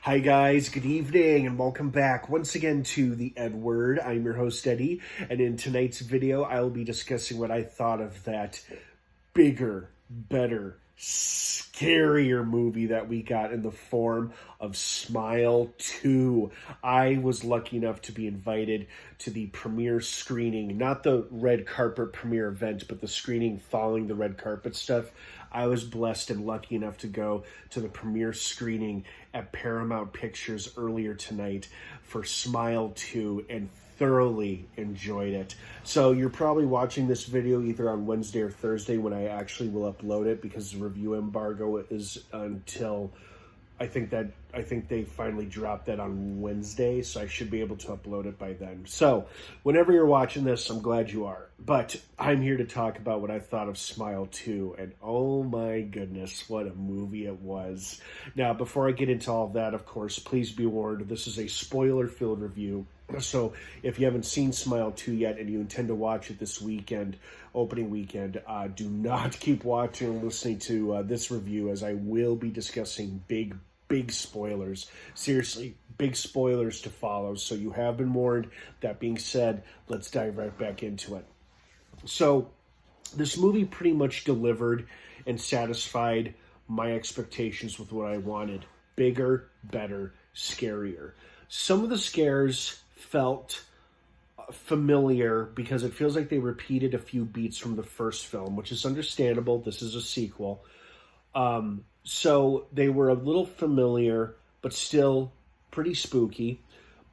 Hi guys, good evening and welcome back once again to the EdWord. I'm your host Eddie, and in tonight's video I will be discussing what I thought of that bigger, better, scarier movie that we got in the form of Smile 2. I was lucky enough to be invited to the premiere screening, not the red carpet premiere event, but the screening following the red carpet stuff. I was blessed and lucky enough to go to the premiere screening at Paramount Pictures earlier tonight for Smile 2 and thoroughly enjoyed it. So you're probably watching this video either on Wednesday or Thursday when I actually will upload it, because the review embargo is until I think they finally dropped that on Wednesday, so I should be able to upload it by then. So whenever you're watching this, I'm glad you are. But I'm here to talk about what I thought of Smile 2, and oh my goodness, what a movie it was. Now, before I get into all of that, of course, please be warned, this is a spoiler-filled review. So if you haven't seen Smile 2 yet and you intend to watch it this weekend, opening weekend, do not keep watching and listening to this review, as I will be discussing big spoilers. Seriously, big spoilers to follow, so you have been warned. That being said, let's dive right back into it. So this movie pretty much delivered and satisfied my expectations with what I wanted. Bigger, better, scarier. Some of the scares felt familiar because it feels like they repeated a few beats from the first film, which is understandable. This is a sequel. So they were a little familiar, but still pretty spooky.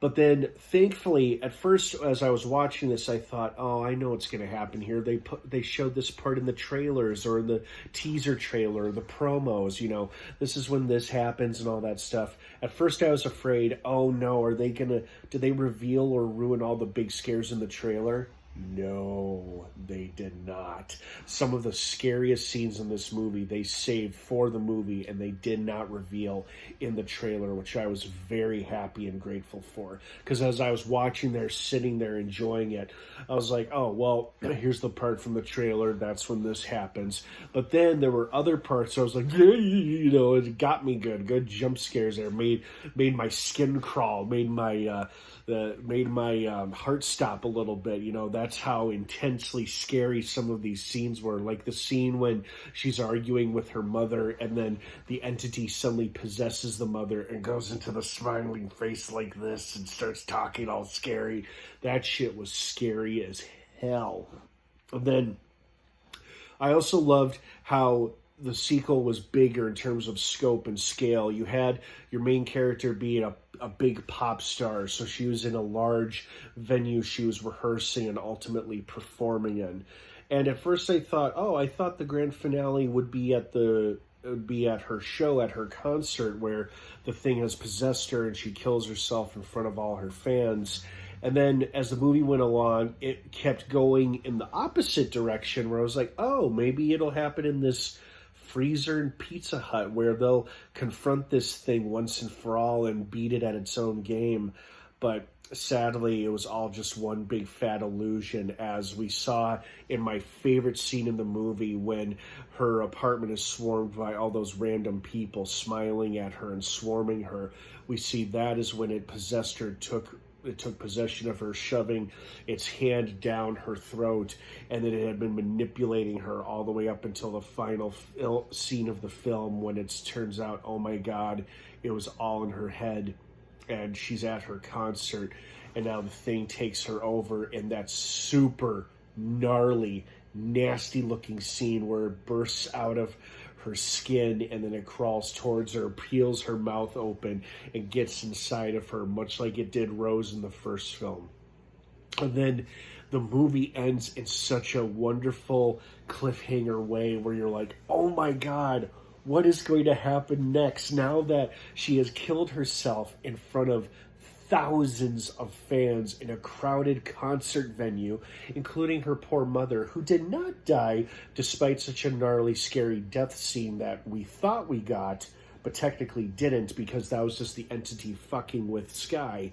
But then, thankfully, at first, as I was watching this, I thought, oh, I know what's going to happen here. They showed this part in the trailers or in the teaser trailer, the promos, this is when this happens and all that stuff. At first, I was afraid, oh no, did they reveal or ruin all the big scares in the trailer? No, they did not. Some of the scariest scenes in this movie they saved for the movie, and they did not reveal in the trailer, which I was very happy and grateful for. Because as I was watching there, sitting there enjoying it, I was like, oh, well, here's the part from the trailer. That's when this happens. But then there were other parts, so I was like, it got me good. Good jump scares there. Made my skin crawl. Made my heart stop a little bit. That's how intensely scary some of these scenes were. Like the scene when she's arguing with her mother and then the entity suddenly possesses the mother and goes into the smiling face like this and starts talking all scary. That shit was scary as hell. And then I also loved how the sequel was bigger in terms of scope and scale. You had your main character being a big pop star, so she was in a large venue she was rehearsing and ultimately performing in. And at first I thought the grand finale would be at her show, at her concert, where the thing has possessed her and she kills herself in front of all her fans. And then as the movie went along, it kept going in the opposite direction, where I was like, oh, maybe it'll happen in this freezer and Pizza Hut, where they'll confront this thing once and for all and beat it at its own game. But sadly, it was all just one big fat illusion, as we saw in my favorite scene in the movie when her apartment is swarmed by all those random people smiling at her and swarming her. We see that is when it possessed her, it took possession of her, shoving its hand down her throat, and then it had been manipulating her all the way up until the final scene of the film, when it turns out, oh my God, it was all in her head, and she's at her concert, and now the thing takes her over in that super gnarly, nasty looking scene where it bursts out of her skin and then it crawls towards her, peels her mouth open, and gets inside of her, much like it did Rose in the first film. And then the movie ends in such a wonderful cliffhanger way where you're like, oh my God, what is going to happen next? Now that she has killed herself in front of thousands of fans in a crowded concert venue, including her poor mother, who did not die despite such a gnarly, scary death scene that we thought we got, but technically didn't, because that was just the entity fucking with Sky.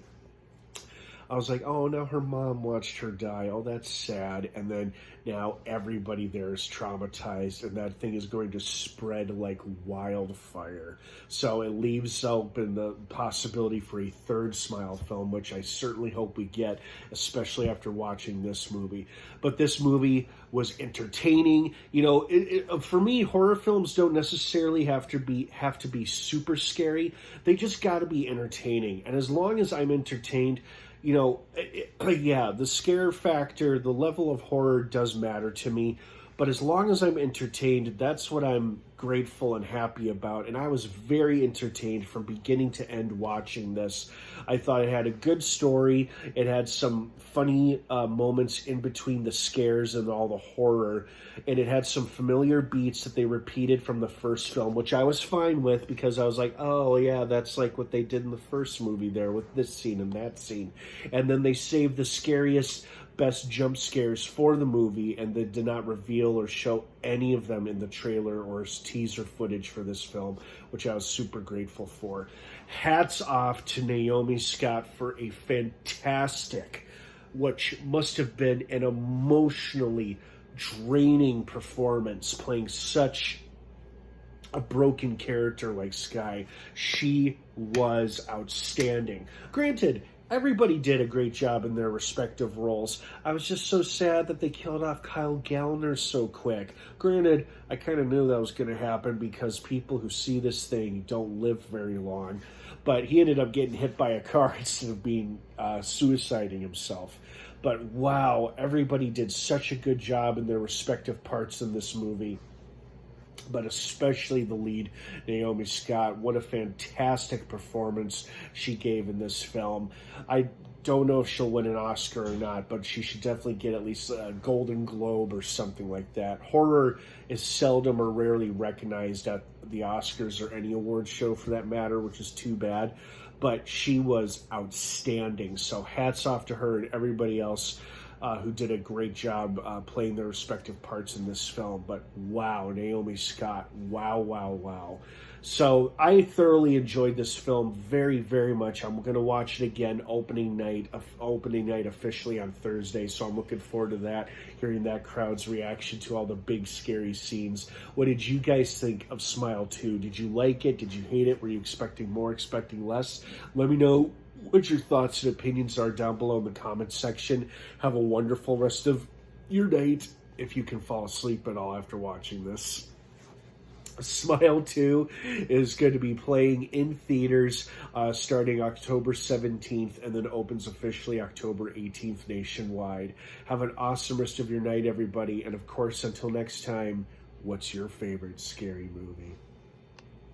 I was like, oh, now her mom watched her die. Oh, that's sad. And then now everybody there is traumatized, and that thing is going to spread like wildfire. So it leaves open the possibility for a third Smile film, which I certainly hope we get, especially after watching this movie. But this movie was entertaining. You know, for me, horror films don't necessarily have to be super scary. They just got to be entertaining. And as long as I'm entertained, you know, yeah, the scare factor, the level of horror does matter to me. But as long as I'm entertained, that's what I'm grateful and happy about. And I was very entertained from beginning to end watching this. I thought it had a good story. It had some funny moments in between the scares and all the horror. And it had some familiar beats that they repeated from the first film, which I was fine with because I was like, oh, yeah, that's like what they did in the first movie there with this scene and that scene. And then they saved the scariest, best jump scares for the movie, and they did not reveal or show any of them in the trailer or teaser footage for this film, which I was super grateful for. Hats off to Naomi Scott for a fantastic, which must have been an emotionally draining performance, playing such a broken character like Skye. She was outstanding. Granted, everybody did a great job in their respective roles. I was just so sad that they killed off Kyle Gallner so quick. Granted, I kind of knew that was going to happen because people who see this thing don't live very long. But he ended up getting hit by a car instead of being suiciding himself. But wow, everybody did such a good job in their respective parts in this movie. But especially the lead, Naomi Scott. What a fantastic performance she gave in this film. I don't know if she'll win an Oscar or not, but she should definitely get at least a Golden Globe or something like that. Horror is seldom or rarely recognized at the Oscars or any award show for that matter, which is too bad. But she was outstanding. So hats off to her and everybody else who did a great job playing their respective parts in this film. But wow, Naomi Scott, wow, wow, wow. So I thoroughly enjoyed this film very, very much. I'm going to watch it again opening night officially on Thursday. So I'm looking forward to that, hearing that crowd's reaction to all the big scary scenes. What did you guys think of Smile 2? Did you like it? Did you hate it? Were you expecting more, expecting less? Let me know what your thoughts and opinions are down below in the comments section. Have a wonderful rest of your night, if you can fall asleep at all after watching this. Smile 2 is going to be playing in theaters starting October 17th and then opens officially October 18th nationwide. Have an awesome rest of your night, everybody. And of course, until next time, what's your favorite scary movie?